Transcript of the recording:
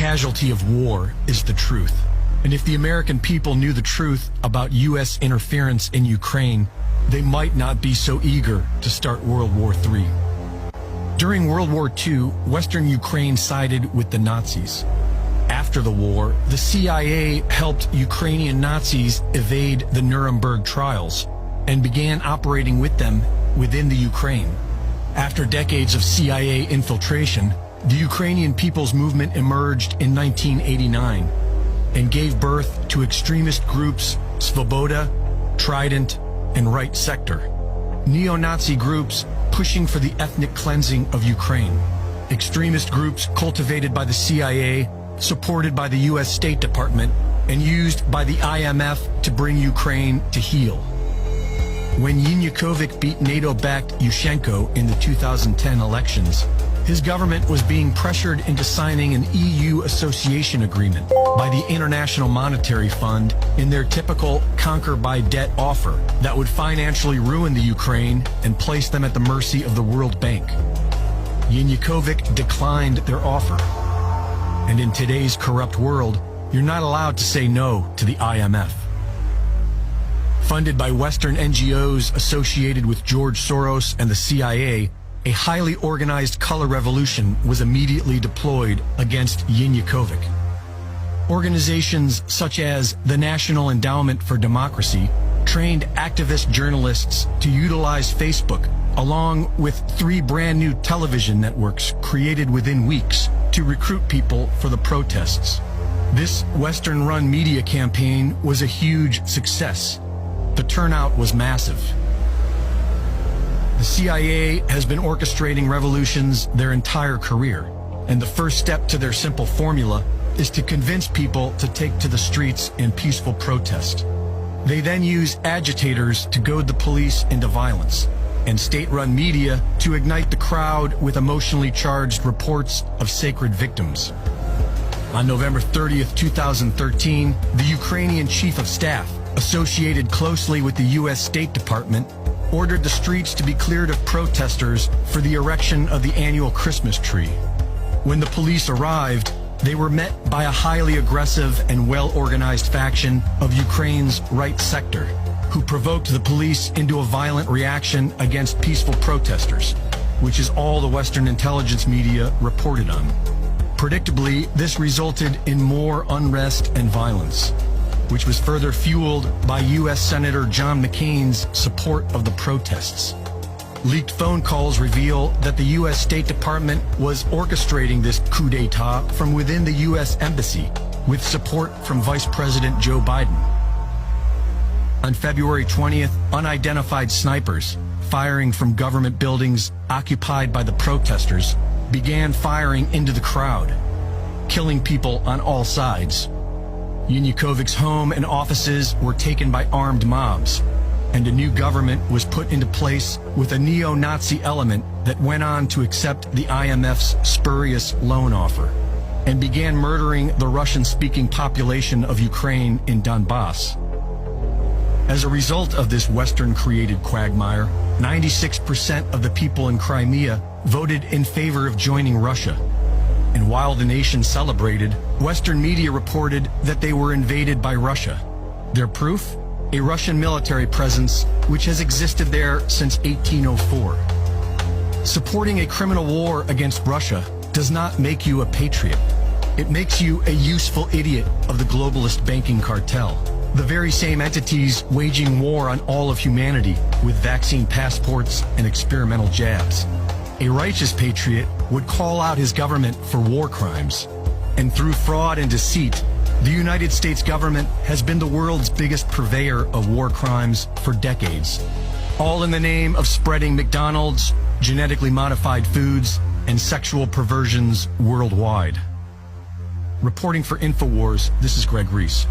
casualty of war is the truth. And if the American people knew the truth about U.S. interference in Ukraine, they might not be so eager to start World War III. During World War II, Western Ukraine sided with the Nazis. After the war, the CIA helped Ukrainian Nazis evade the Nuremberg trials and began operating with them within the Ukraine. After decades of CIA infiltration, the Ukrainian People's Movement emerged in 1989 and gave birth to extremist groups Svoboda, Trident, and Right Sector, neo-Nazi groups pushing for the ethnic cleansing of Ukraine, extremist groups cultivated by the CIA, supported by the U.S. State Department, and used by the IMF to bring Ukraine to heel. When Yanukovych beat NATO-backed Yushchenko in the 2010 elections, his government was being pressured into signing an EU association agreement by the International Monetary Fund in their typical conquer-by-debt offer that would financially ruin the Ukraine and place them at the mercy of the World Bank. Yanukovych declined their offer. And in today's corrupt world, you're not allowed to say no to the IMF. Funded by Western NGOs associated with George Soros and the CIA, a highly organized color revolution was immediately deployed against Yanukovych. Organizations such as the National Endowment for Democracy trained activist journalists to utilize Facebook, along with 3 brand new television networks created within weeks to recruit people for the protests. This Western-run media campaign was a huge success. The turnout was massive. The CIA has been orchestrating revolutions their entire career, and the first step to their simple formula is to convince people to take to the streets in peaceful protest. They then use agitators to goad the police into violence, and state-run media to ignite the crowd with emotionally charged reports of sacred victims. On November 30th, 2013, the Ukrainian Chief of Staff, associated closely with the U.S. State Department, ordered the streets to be cleared of protesters for the erection of the annual Christmas tree. When the police arrived, they were met by a highly aggressive and well-organized faction of Ukraine's Right Sector, who provoked the police into a violent reaction against peaceful protesters, which is all the Western intelligence media reported on. Predictably, this resulted in more unrest and violence, which was further fueled by U.S. Senator John McCain's support of the protests. Leaked phone calls reveal that the U.S. State Department was orchestrating this coup d'etat from within the U.S. Embassy, with support from Vice President Joe Biden. On February 20th, unidentified snipers, firing from government buildings occupied by the protesters, began firing into the crowd, killing people on all sides. Yanukovych's home and offices were taken by armed mobs, and a new government was put into place with a neo-Nazi element that went on to accept the IMF's spurious loan offer and began murdering the Russian-speaking population of Ukraine in Donbass. As a result of this Western-created quagmire, 96% of the people in Crimea voted in favor of joining Russia. And while the nation celebrated, Western media reported that they were invaded by Russia. Their proof? A Russian military presence which has existed there since 1804. Supporting a criminal war against Russia does not make you a patriot. It makes you a useful idiot of the globalist banking cartel, the very same entities waging war on all of humanity with vaccine passports and experimental jabs. A righteous patriot would call out his government for war crimes. And through fraud and deceit, the United States government has been the world's biggest purveyor of war crimes for decades, all in the name of spreading McDonald's, genetically modified foods, and sexual perversions worldwide. Reporting for InfoWars, this is Greg Reese.